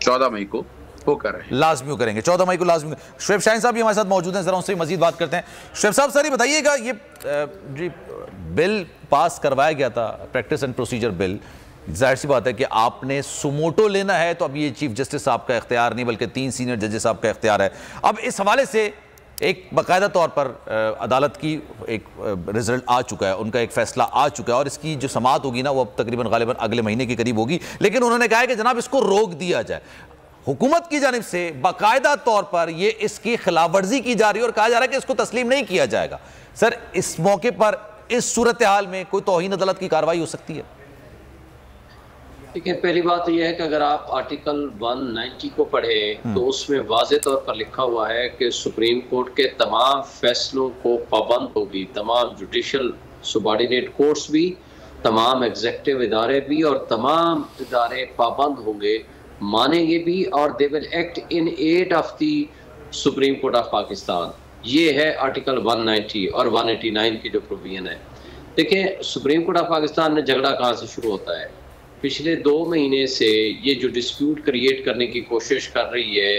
14 मई को वो कर रहे हैं, लाजमी करेंगे 14 मई को लाजमी। शुएब शाहीन साहब भी हमारे साथ मौजूद हैं, जरा उनसे मजीद बात करते हैं। शुएब साहब सर ये बताइएगा, ये जी बिल पास करवाया गया था, प्रैक्टिस एंड प्रोसीजर बिल, जाहिर सी बात है कि आपने सुमोटो लेना है तो अब ये चीफ जस्टिस साहब का इख्तियार नहीं बल्कि 3 सीनियर जजेस साहब का इख्तियार है। अब इस हवाले से एक बाकायदा तौर पर अदालत की एक रिजल्ट आ चुका है, उनका एक फैसला आ चुका है और इसकी जो समाअत होगी ना वो अब तकरीबन गालिबन अगले महीने के करीब होगी। लेकिन उन्होंने कहा है कि जनाब इसको रोक दिया जाए। हुकूमत की जानिब से बाकायदा तौर पर ये इसकी खिलाफ वर्जी की जा रही है और कहा जा रहा है कि इसको तस्लीम नहीं किया जाएगा। सर इस मौके पर इस सूरत हाल में कोई तौहीन अदालत की कार्रवाई हो सकती है? देखिए, पहली बात यह है कि अगर आप आर्टिकल 190 को पढ़ें तो उसमें वाज़ेह तौर पर लिखा हुआ है कि सुप्रीम कोर्ट के तमाम फैसलों को पाबंद होगी, तमाम जुडिशल सबॉर्डिनेट कोर्ट्स भी, तमाम एग्जीक्यूटिव इदारे भी और तमाम इदारे पाबंद होंगे, मानेंगे भी, और they will act in aid of the supreme court of Pakistan. ये है आर्टिकल 190 और 189 की जो प्रोविजन है। देखिए, सुप्रीम कोर्ट ऑफ पाकिस्तान में झगड़ा कहाँ से शुरू होता है? पिछले 2 महीने से ये जो डिस्प्यूट क्रिएट करने की कोशिश कर रही है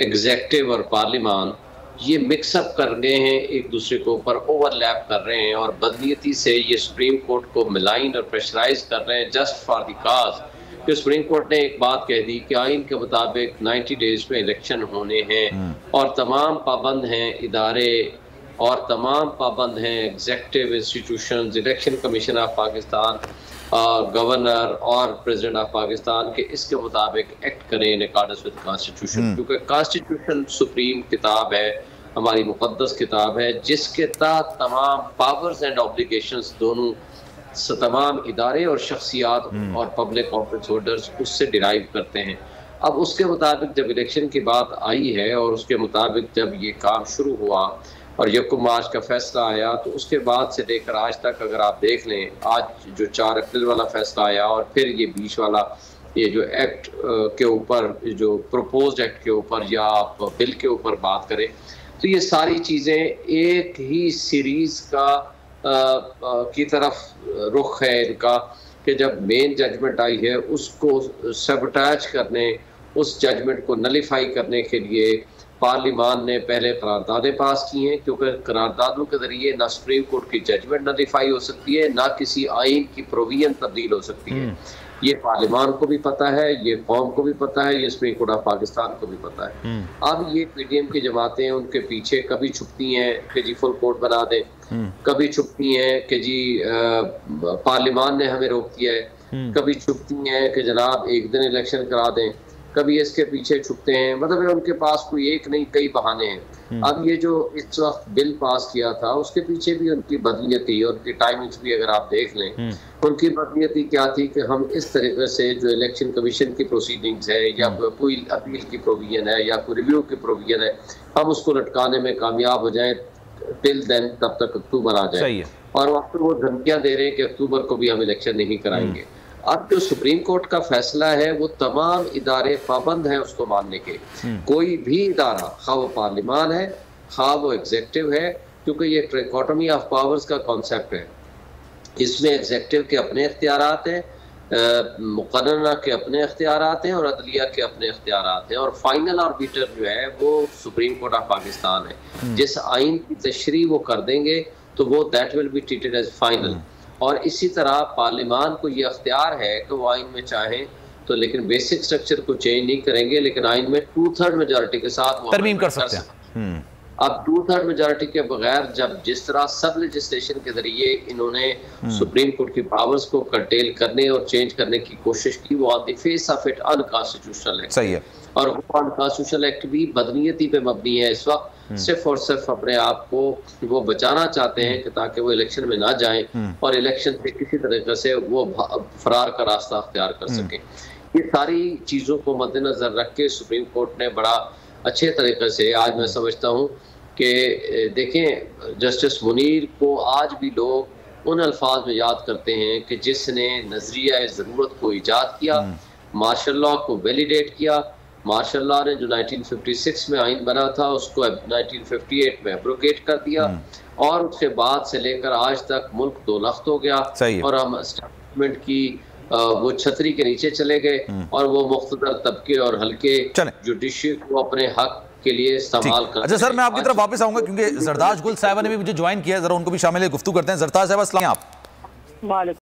एग्जेक्टिव और पार्लिमान, ये मिक्सअप कर गए हैं, एक दूसरे के ऊपर ओवरलैप कर रहे हैं और बदनीयती से ये सुप्रीम कोर्ट को मिलाइन और प्रेशराइज कर रहे हैं जस्ट फॉर द काज कि सुप्रीम कोर्ट ने एक बात कह दी कि आइन के मुताबिक 90 डेज में इलेक्शन होने हैं और तमाम पाबंद हैं इदारे और तमाम पाबंद हैं executive institutions, election commission of Pakistan, governor और प्रेसिडेंट ऑफ पाकिस्तान के इसके मुताबिक एक्ट करें इन अकॉर्डेंस विद कॉन्स्टिट्यूशन, क्योंकि कॉन्स्टिट्यूशन सुप्रीम किताब है, हमारी मुक़द्दस किताब है, जिसके तहत तमाम पावर्स एंड ऑब्लिगेशंस दोनों तमाम इदारे और शख्सियात और पब्लिक ऑफिस होल्डर्स उससे डिराइव करते हैं। अब उसके मुताबिक जब इलेक्शन की बात आई है और उसके मुताबिक जब ये काम शुरू हुआ और 1 मार्च का फैसला आया, तो उसके बाद से लेकर आज तक अगर आप देख लें, आज जो 4 अप्रैल वाला फैसला आया और फिर ये बीच वाला ये जो एक्ट के ऊपर, जो प्रपोज्ड एक्ट के ऊपर या आप बिल के ऊपर बात करें, तो ये सारी चीज़ें एक ही सीरीज़ का की तरफ रुख है इनका कि जब मेन जजमेंट आई है उसको सबटाच करने, उस जजमेंट को नलीफाई करने के लिए पार्लिमान ने पहले करारदादें पास की हैं, क्योंकि करारदादों के जरिए ना सुप्रीम कोर्ट की जजमेंट नलीफाई हो सकती है, ना किसी आइन की प्रोविजन तब्दील हो सकती है। ये पार्लिमान को भी पता है, ये कौम को भी पता है, ये सुप्रीम कोर्ट ऑफ पाकिस्तान को भी पता है। अब ये पीडीएम की जमातें उनके पीछे कभी छुपती हैं कि जी फुल कोर्ट बना दें, कभी छुपती हैं कि जी पार्लिमान ने हमें रोक दिया है, कभी छुपती हैं कि जनाब एक दिन इलेक्शन करा दें, कभी इसके पीछे छुपते हैं। मतलब उनके पास कोई एक नहीं कई बहाने हैं। अब ये जो इस वक्त बिल पास किया था उसके पीछे भी उनकी बदनीयत थी और उनकी टाइमिंग्स भी अगर आप देख लें, उनकी बदनीयत क्या थी कि हम इस तरीके से जो इलेक्शन कमीशन की प्रोसीडिंग्स है या कोई अपील की प्रोविजन है या कोई रिव्यू की प्रोविजन है, हम उसको लटकाने में कामयाब हो जाएं टिल देन, तब तक अक्टूबर आ जाए। और वहाँ पर वो धमकियां दे रहे हैं कि अक्टूबर को भी हम इलेक्शन नहीं कराएंगे। अब जो सुप्रीम कोर्ट का फैसला है वो तमाम इदारे पाबंद हैं उसको मानने के। कोई भी इदारा, खा वो पार्लिमान है, खा वो एग्जेक्टिव है, क्योंकि ये ट्राइकोटोमी ऑफ पावर्स का कॉन्सेप्ट है। इसमें एग्जेक्टिव के अपने इख्तियारात हैं, मुकर्ररा के अपने इख्तियारात हैं और अदलिया के अपने इख्तियारात हैं, और फाइनल आर्बिटर जो है वो सुप्रीम कोर्ट ऑफ पाकिस्तान है। जिस आइन की तशरीह वो कर देंगे तो वो that will be treated as final. और इसी तरह पार्लिमान को ये अख्तियार है कि वो आइन में चाहें तो, लेकिन बेसिक स्ट्रक्चर को चेंज नहीं करेंगे, लेकिन आइन में 2/3 मेजॉरिटी के साथ वो तरमीम कर सकते हैं। अब 2/3 मेजॉरिटी के बगैर जब जिस तरह सब लेजिस्लेशन के जरिए इन्होंने सुप्रीम कोर्ट की पावर्स को कर्टेल करने और चेंज करने की कोशिश की, वो on the face of it unconstitutional है। सही है। और वो अनकॉन्स्टिट्यूशनल एक्ट भी बदनीयती पे मबनी है इस वक्त, सिर्फ और सिर्फ अपने आप को वो बचाना चाहते हैं कि ताकि वो इलेक्शन में ना जाएं और इलेक्शन से किसी तरीके से वो फरार का रास्ता अख्तियार कर सकें। ये सारी चीज़ों को मद्देनजर रख के सुप्रीम कोर्ट ने बड़ा अच्छे तरीके से, आज मैं समझता हूँ कि देखें, जस्टिस मुनीर को आज भी लोग उन अल्फाज में याद करते हैं कि जिसने नजरिया ज़रूरत को ईजाद किया, मार्शल लॉ को वैलिडेट किया। मार्शल लॉ ने जो 1956 में आइन बना था उसको 1958 में एब्रोगेट कर दिया, और उसके बाद से लेकर आज तक मुल्क दो लख्त हो गया और हम एस्टेब्लिशमेंट की वो छतरी के नीचे चले गए और वो मुख्तदर तबके और हल्के जुडिशरी को अपने हक के लिए इस्तेमाल कर। अच्छा सर, मैं आपकी तरफ वापस आऊंगा क्योंकि जरदाज गुल साहिबा ने भी मुझे ज्वाइन किया, जरा उनको भी शामिल है, गुफ्तगू करते हैं। जरदाज साहब अस्सलाम। आप